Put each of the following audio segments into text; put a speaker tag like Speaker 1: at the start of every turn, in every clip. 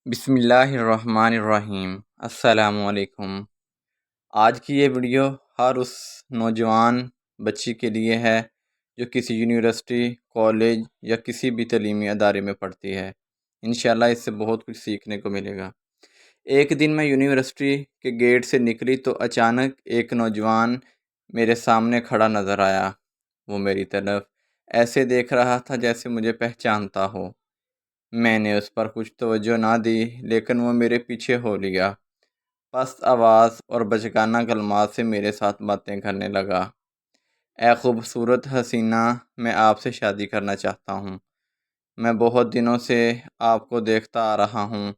Speaker 1: بسم اللہ الرحمن الرحیم۔ السلام علیکم۔ آج کی یہ ویڈیو ہر اس نوجوان بچی کے لیے ہے جو کسی یونیورسٹی، کالج یا کسی بھی تعلیمی ادارے میں پڑھتی ہے۔ انشاءاللہ اس سے بہت کچھ سیکھنے کو ملے گا۔ ایک دن میں یونیورسٹی کے گیٹ سے نکلی تو اچانک ایک نوجوان میرے سامنے کھڑا نظر آیا۔ وہ میری طرف ایسے دیکھ رہا تھا جیسے مجھے پہچانتا ہو۔ میں نے اس پر کچھ توجہ نہ دی، لیکن وہ میرے پیچھے ہو لیا۔ پست آواز اور بچگانہ کلمات سے میرے ساتھ باتیں کرنے لگا۔ اے خوبصورت حسینہ، میں آپ سے شادی کرنا چاہتا ہوں۔ میں بہت دنوں سے آپ کو دیکھتا آ رہا ہوں۔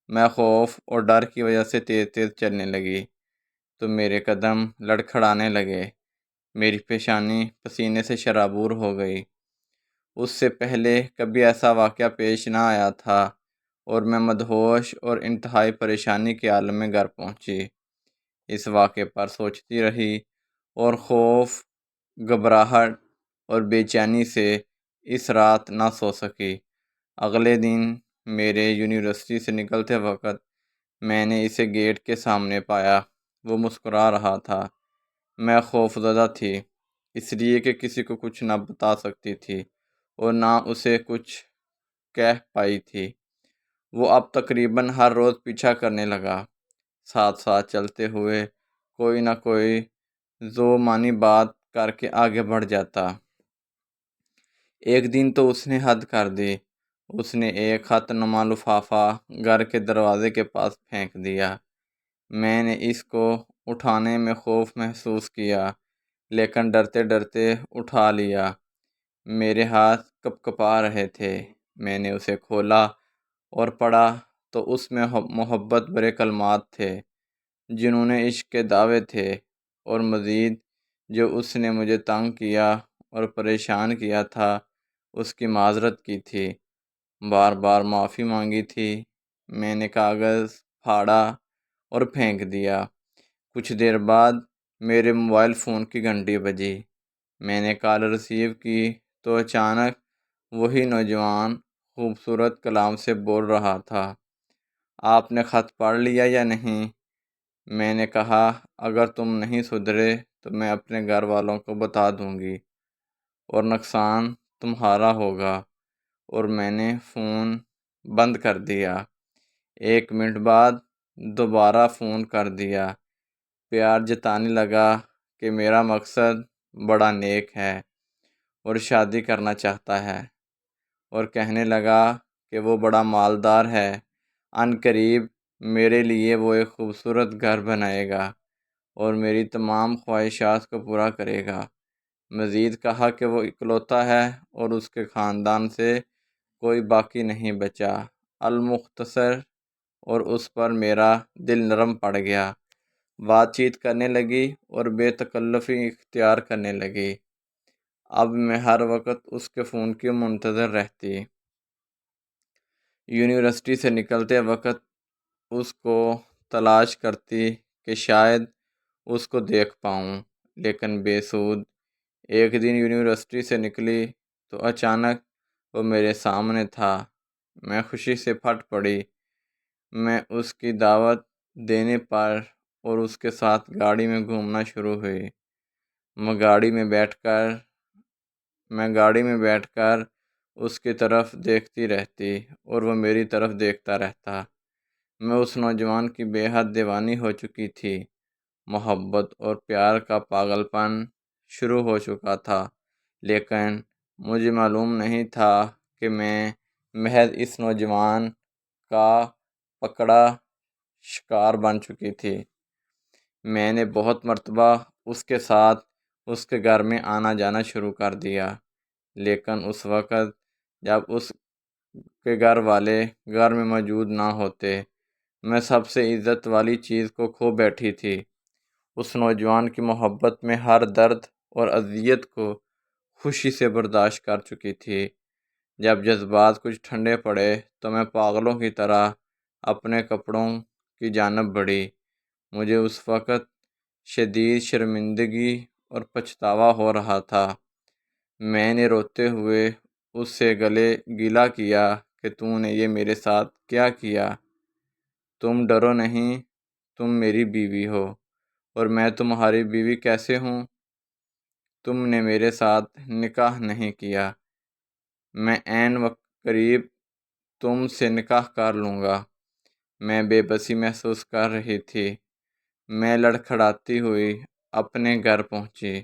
Speaker 1: میں خوف اور ڈر کی وجہ سے تیز تیز چلنے لگی تو میرے قدم لڑکھڑانے لگے۔ میری پیشانی پسینے سے شرابور ہو گئی۔ اس سے پہلے کبھی ایسا واقعہ پیش نہ آیا تھا اور میں مدہوش اور انتہائی پریشانی کے عالم میں گھر پہنچی۔ اس واقعے پر سوچتی رہی اور خوف، گھبراہٹ اور بے چینی سے اس رات نہ سو سکی۔ اگلے دن میرے یونیورسٹی سے نکلتے وقت میں نے اسے گیٹ کے سامنے پایا۔ وہ مسکرا رہا تھا۔ میں خوفزدہ تھی، اس لیے کہ کسی کو کچھ نہ بتا سکتی تھی اور نہ اسے کچھ کہہ پائی تھی۔ وہ اب تقریباً ہر روز پیچھا کرنے لگا، ساتھ ساتھ چلتے ہوئے کوئی نہ کوئی ذو معنی بات کر کے آگے بڑھ جاتا۔ ایک دن تو اس نے حد کر دی۔ اس نے ایک خط نما لفافہ گھر کے دروازے کے پاس پھینک دیا۔ میں نے اس کو اٹھانے میں خوف محسوس کیا، لیکن ڈرتے ڈرتے اٹھا لیا۔ میرے ہاتھ کپ کپا رہے تھے۔ میں نے اسے کھولا اور پڑھا تو اس میں محبت بھرے کلمات تھے، جنہوں نے عشق کے دعوے تھے، اور مزید جو اس نے مجھے تنگ کیا اور پریشان کیا تھا اس کی معذرت کی تھی، بار بار معافی مانگی تھی۔ میں نے کاغذ پھاڑا اور پھینک دیا۔ کچھ دیر بعد میرے موبائل فون کی گھنٹی بجی۔ میں نے کال ریسیو کی تو اچانک وہی نوجوان خوبصورت کلام سے بول رہا تھا۔ آپ نے خط پڑھ لیا یا نہیں؟ میں نے کہا، اگر تم نہیں سدھرے تو میں اپنے گھر والوں کو بتا دوں گی اور نقصان تمہارا ہوگا، اور میں نے فون بند کر دیا۔ 1 منٹ بعد دوبارہ فون کر دیا، پیار جتانے لگا کہ میرا مقصد بڑا نیک ہے اور شادی کرنا چاہتا ہے، اور کہنے لگا کہ وہ بڑا مالدار ہے۔ عن قریب میرے لیے وہ ایک خوبصورت گھر بنائے گا اور میری تمام خواہشات کو پورا کرے گا۔ مزید کہا کہ وہ اکلوتا ہے اور اس کے خاندان سے کوئی باقی نہیں بچا۔ المختصر، اور اس پر میرا دل نرم پڑ گیا۔ بات چیت کرنے لگی اور بے تکلفی اختیار کرنے لگی۔ اب میں ہر وقت اس کے فون کی منتظر رہتی۔ یونیورسٹی سے نکلتے وقت اس کو تلاش کرتی کہ شاید اس کو دیکھ پاؤں، لیکن بے سود۔ ایک دن یونیورسٹی سے نکلی تو اچانک وہ میرے سامنے تھا۔ میں خوشی سے پھٹ پڑی۔ میں اس کی دعوت دینے پر اور اس کے ساتھ گاڑی میں گھومنا شروع ہوئی۔ میں گاڑی میں بیٹھ کر اس کی طرف دیکھتی رہتی اور وہ میری طرف دیکھتا رہتا۔ میں اس نوجوان کی بے حد دیوانی ہو چکی تھی۔ محبت اور پیار کا پاگل پن شروع ہو چکا تھا، لیکن مجھے معلوم نہیں تھا کہ میں محض اس نوجوان کا پکڑا شکار بن چکی تھی۔ میں نے بہت مرتبہ اس کے ساتھ اس کے گھر میں آنا جانا شروع کر دیا، لیکن اس وقت جب اس کے گھر والے گھر میں موجود نہ ہوتے، میں سب سے عزت والی چیز کو کھو بیٹھی تھی۔ اس نوجوان کی محبت میں ہر درد اور اذیت کو خوشی سے برداشت کر چکی تھی۔ جب جذبات کچھ ٹھنڈے پڑے تو میں پاگلوں کی طرح اپنے کپڑوں کی جانب بڑھی۔ مجھے اس وقت شدید شرمندگی اور پچھتاوا ہو رہا تھا۔ میں نے روتے ہوئے اس سے گلے گیلا کیا کہ تو نے یہ میرے ساتھ کیا کیا؟ تم ڈرو نہیں، تم میری بیوی ہو، اور میں تمہاری بیوی کیسے ہوں؟ تم نے میرے ساتھ نکاح نہیں کیا، میں عین وقت قریب تم سے نکاح کر لوں گا۔ میں بے بسی محسوس کر رہی تھی۔ میں لڑکھڑاتی ہوئی اپنے گھر پہنچی۔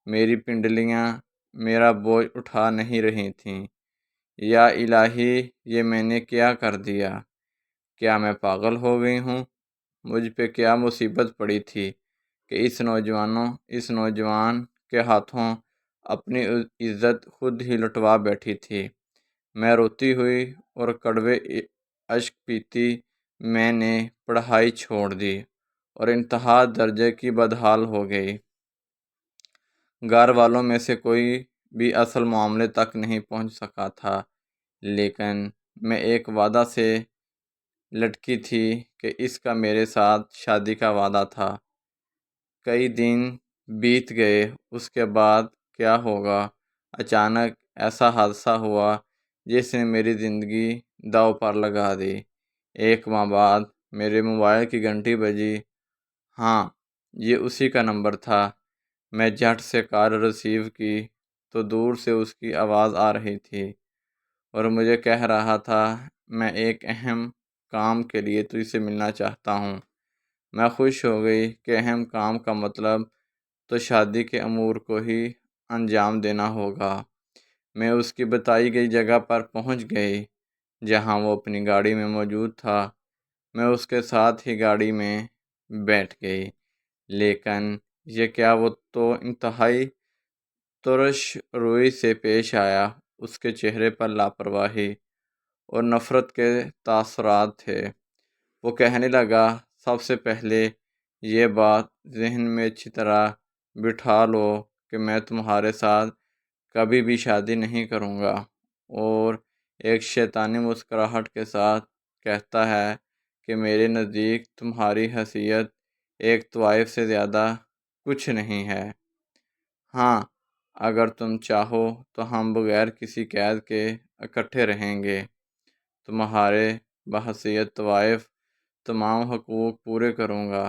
Speaker 1: میری پنڈلیاں میرا بوجھ اٹھا نہیں رہی تھیں۔ یا الہی، یہ میں نے کیا کر دیا؟ کیا میں پاگل ہو گئی ہوں؟ مجھ پہ کیا مصیبت پڑی تھی کہ اس نوجوان کے ہاتھوں اپنی عزت خود ہی لٹوا بیٹھی تھی۔ میں روتی ہوئی اور کڑوے اشک پیتی میں نے پڑھائی چھوڑ دی اور انتہا درجے کی بدحال ہو گئی۔ گھر والوں میں سے کوئی بھی اصل معاملے تک نہیں پہنچ سکا تھا، لیکن میں ایک وعدہ سے لٹکی تھی کہ اس کا میرے ساتھ شادی کا وعدہ تھا۔ کئی دن بیت گئے۔ اس کے بعد کیا ہوگا؟ اچانک ایسا حادثہ ہوا جس نے میری زندگی داؤ پر لگا دی۔ ایک ماہ بعد میرے موبائل کی گھنٹی بجی۔ ہاں، یہ اسی کا نمبر تھا۔ میں جھٹ سے کال ریسیو کی تو دور سے اس کی آواز آ رہی تھی اور مجھے کہہ رہا تھا، میں ایک اہم کام کے لیے تجھ سے ملنا چاہتا ہوں۔ میں خوش ہو گئی کہ اہم کام کا مطلب تو شادی کے امور کو ہی انجام دینا ہوگا۔ میں اس کی بتائی گئی جگہ پر پہنچ گئی جہاں وہ اپنی گاڑی میں موجود تھا۔ میں اس کے ساتھ ہی گاڑی میں بیٹھ گئی، لیکن یہ کیا وہ تو انتہائی ترش روئی سے پیش آیا۔ اس کے چہرے پر لاپرواہی اور نفرت کے تاثرات تھے۔ وہ کہنے لگا، سب سے پہلے یہ بات ذہن میں اچھی طرح بٹھا لو کہ میں تمہارے ساتھ کبھی بھی شادی نہیں کروں گا، اور ایک شیطانی مسکراہٹ کے ساتھ کہتا ہے کہ میرے نزدیک تمہاری حیثیت ایک طوائف سے زیادہ کچھ نہیں ہے۔ ہاں، اگر تم چاہو تو ہم بغیر کسی قید کے اکٹھے رہیں گے۔ تمہارے بحیثیت طوائف تمام حقوق پورے کروں گا۔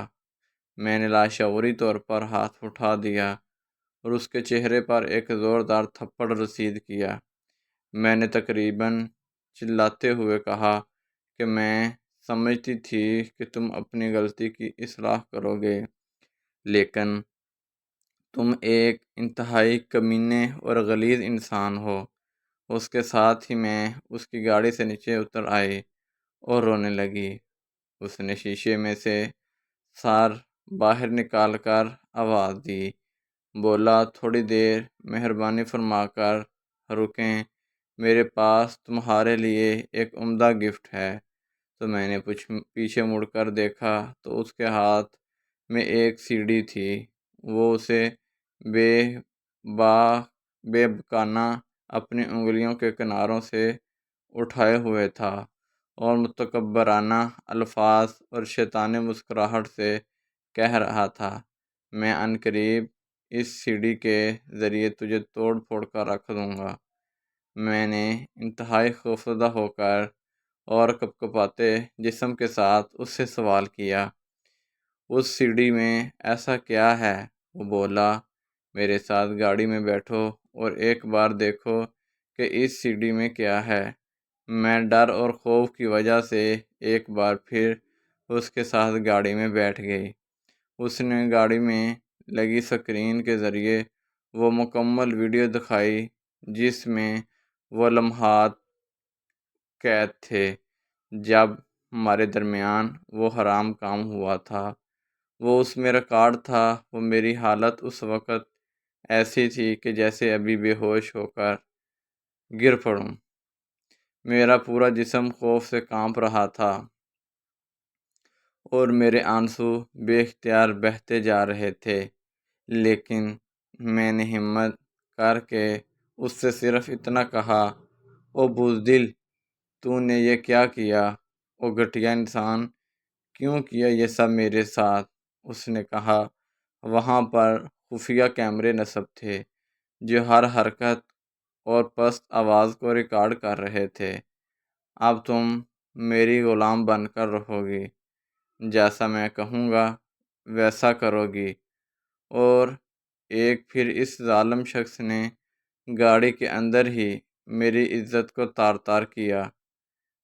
Speaker 1: میں نے لاشعوری طور پر ہاتھ اٹھا دیا اور اس کے چہرے پر ایک زوردار تھپڑ رسید کیا۔ میں نے تقریباً چلاتے ہوئے کہا کہ میں سمجھتی تھی کہ تم اپنی غلطی کی اصلاح کرو گے، لیکن تم ایک انتہائی کمینے اور غلیظ انسان ہو۔ اس کے ساتھ ہی میں اس کی گاڑی سے نیچے اتر آئی اور رونے لگی۔ اس نے شیشے میں سے سار باہر نکال کر آواز دی، بولا، تھوڑی دیر مہربانی فرما کر رکیں، میرے پاس تمہارے لیے ایک عمدہ گفٹ ہے۔ تو میں نے پیچھے مڑ کر دیکھا تو اس کے ہاتھ میں ایک سی ڈی تھی۔ وہ اسے بے باکانہ اپنی انگلیوں کے کناروں سے اٹھائے ہوئے تھا اور متکبرانہ الفاظ اور شیطانی مسکراہٹ سے کہہ رہا تھا، میں عنقریب اس سی ڈی کے ذریعے تجھے توڑ پھوڑ کر رکھ دوں گا۔ میں نے انتہائی خوفزدہ ہو کر اور کپکپاتے جسم کے ساتھ اس سے سوال کیا، اس سی ڈی میں ایسا کیا ہے؟ وہ بولا، میرے ساتھ گاڑی میں بیٹھو اور ایک بار دیکھو کہ اس سی ڈی میں کیا ہے۔ میں ڈر اور خوف کی وجہ سے ایک بار پھر اس کے ساتھ گاڑی میں بیٹھ گئی۔ اس نے گاڑی میں لگی سکرین کے ذریعے وہ مکمل ویڈیو دکھائی جس میں وہ لمحات قید تھے جب ہمارے درمیان وہ حرام کام ہوا تھا۔ وہ اس میں ریکارڈ تھا۔ وہ میری حالت اس وقت ایسی تھی کہ جیسے ابھی بے ہوش ہو کر گر پڑوں۔ میرا پورا جسم خوف سے کانپ رہا تھا اور میرے آنسو بے اختیار بہتے جا رہے تھے، لیکن میں نے ہمت کر کے اس سے صرف اتنا کہا، او بزدل، تو نے یہ کیا کیا؟ او گھٹیا انسان، کیوں کیا یہ سب میرے ساتھ؟ اس نے کہا، وہاں پر خفیہ کیمرے نصب تھے جو ہر حرکت اور پست آواز کو ریکارڈ کر رہے تھے۔ اب تم میری غلام بن کر رہو گی۔ جیسا میں کہوں گا ویسا کرو گی۔ اور ایک پھر اس ظالم شخص نے گاڑی کے اندر ہی میری عزت کو تار تار کیا۔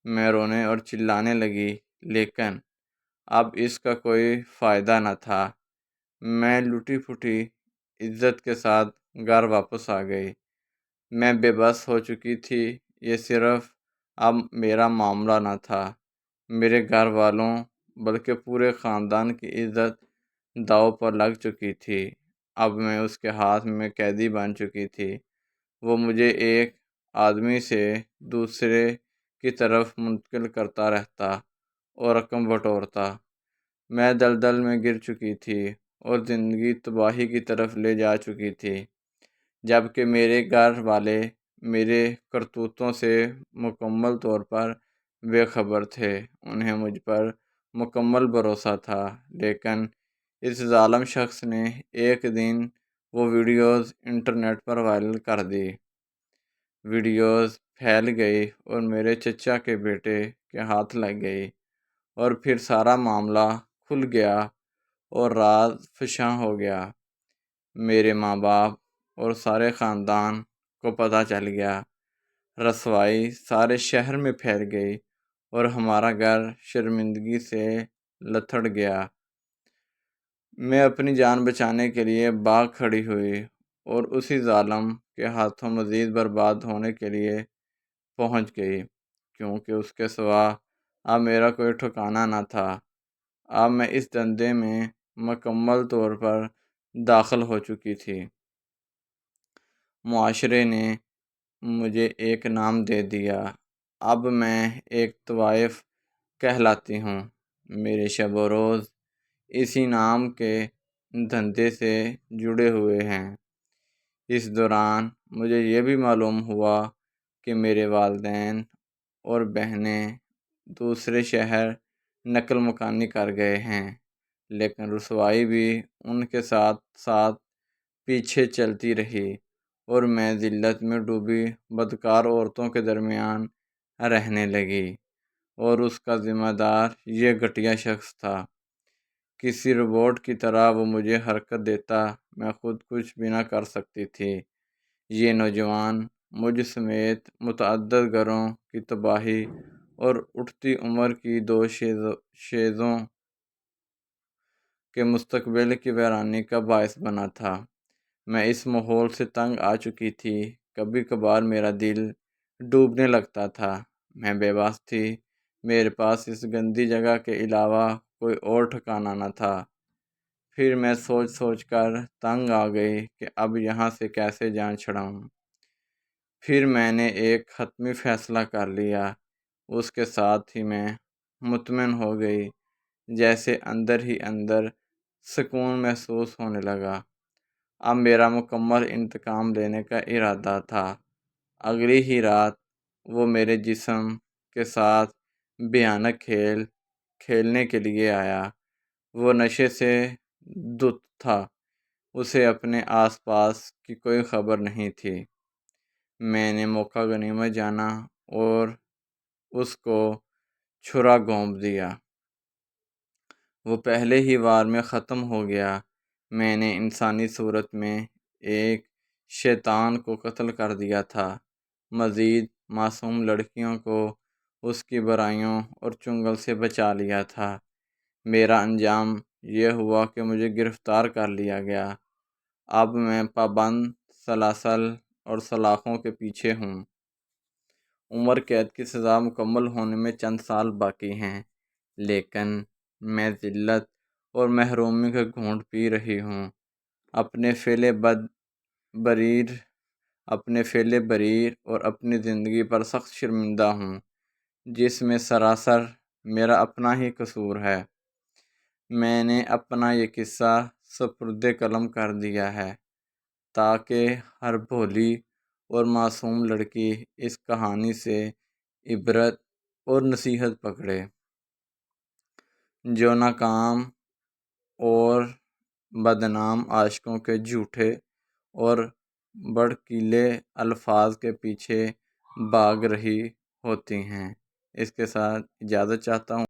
Speaker 1: میں رونے اور چلانے لگی، لیکن اب اس کا کوئی فائدہ نہ تھا۔ میں لٹی پھٹی عزت کے ساتھ گھر واپس آ گئی۔ میں بے بس ہو چکی تھی۔ یہ صرف اب میرا معاملہ نہ تھا، میرے گھر والوں بلکہ پورے خاندان کی عزت داؤ پر لگ چکی تھی۔ اب میں اس کے ہاتھ میں قیدی بن چکی تھی۔ وہ مجھے ایک آدمی سے دوسرے کی طرف منتقل کرتا رہتا اور رقم بٹورتا۔ میں دلدل میں گر چکی تھی اور زندگی تباہی کی طرف لے جا چکی تھی، جبکہ میرے گھر والے میرے کرتوتوں سے مکمل طور پر بے خبر تھے۔ انہیں مجھ پر مکمل بھروسہ تھا، لیکن اس ظالم شخص نے ایک دن وہ ویڈیوز انٹرنیٹ پر وائرل کر دی۔ ویڈیوز پھیل گئی اور میرے چچا کے بیٹے کے ہاتھ لگ گئی، اور پھر سارا معاملہ کھل گیا اور راز فشاں ہو گیا۔ میرے ماں باپ اور سارے خاندان کو پتہ چل گیا۔ رسوائی سارے شہر میں پھیل گئی اور ہمارا گھر شرمندگی سے لتھڑ گیا۔ میں اپنی جان بچانے کے لیے بھاگ کھڑی ہوئی اور اسی ظالم کے ہاتھوں مزید برباد ہونے کے لیے پہنچ گئی، کیونکہ اس کے سوا اب میرا کوئی ٹھکانہ نہ تھا۔ اب میں اس دھندے میں مکمل طور پر داخل ہو چکی تھی۔ معاشرے نے مجھے ایک نام دے دیا۔ اب میں ایک طوائف کہلاتی ہوں۔ میرے شب و روز اسی نام کے دھندے سے جڑے ہوئے ہیں۔ اس دوران مجھے یہ بھی معلوم ہوا کہ میرے والدین اور بہنیں دوسرے شہر نقل مکانی کر گئے ہیں، لیکن رسوائی بھی ان کے ساتھ ساتھ پیچھے چلتی رہی اور میں ذلت میں ڈوبی بدکار عورتوں کے درمیان رہنے لگی، اور اس کا ذمہ دار یہ گھٹیا شخص تھا۔ کسی روبوٹ کی طرح وہ مجھے حرکت دیتا، میں خود کچھ بھی نہ کر سکتی تھی۔ یہ نوجوان مجھ سمیت متعدد گھروں کی تباہی اور اٹھتی عمر کی دو شیزوں کے مستقبل کی ویرانی کا باعث بنا تھا۔ میں اس ماحول سے تنگ آ چکی تھی۔ کبھی کبھار میرا دل ڈوبنے لگتا تھا۔ میں بے بس تھی۔ میرے پاس اس گندی جگہ کے علاوہ کوئی اور ٹھکانہ نہ تھا۔ پھر میں سوچ سوچ کر تنگ آ گئی کہ اب یہاں سے کیسے جان چھڑاؤں۔ پھر میں نے ایک حتمی فیصلہ کر لیا۔ اس کے ساتھ ہی میں مطمئن ہو گئی، جیسے اندر ہی اندر سکون محسوس ہونے لگا۔ اب میرا مکمل انتقام لینے کا ارادہ تھا۔ اگلی ہی رات وہ میرے جسم کے ساتھ بھیانک کھیل کھیلنے کے لیے آیا۔ وہ نشے سے دھت تھا۔ اسے اپنے آس پاس کی کوئی خبر نہیں تھی۔ میں نے موقع غنیمت جانا اور اس کو چھرا گھونپ دیا۔ وہ پہلے ہی وار میں ختم ہو گیا۔ میں نے انسانی صورت میں ایک شیطان کو قتل کر دیا تھا، مزید معصوم لڑکیوں کو اس کی برائیوں اور چنگل سے بچا لیا تھا۔ میرا انجام یہ ہوا کہ مجھے گرفتار کر لیا گیا۔ اب میں پابند سلاسل اور سلاخوں کے پیچھے ہوں۔ عمر قید کی سزا مکمل ہونے میں چند سال باقی ہیں، لیکن میں ذلت اور محرومی کا گھونٹ پی رہی ہوں۔ اپنے فعل بریر اور اپنی زندگی پر سخت شرمندہ ہوں، جس میں سراسر میرا اپنا ہی قصور ہے۔ میں نے اپنا یہ قصہ سپرد قلم کر دیا ہے، تاکہ ہر بھولی اور معصوم لڑکی اس کہانی سے عبرت اور نصیحت پکڑے۔ جو ناکام اور بدنام عاشقوں کے جھوٹے اور بھڑکیلے الفاظ کے پیچھے بھاگ رہی ہوتی ہیں۔ اس کے ساتھ اجازت چاہتا ہوں۔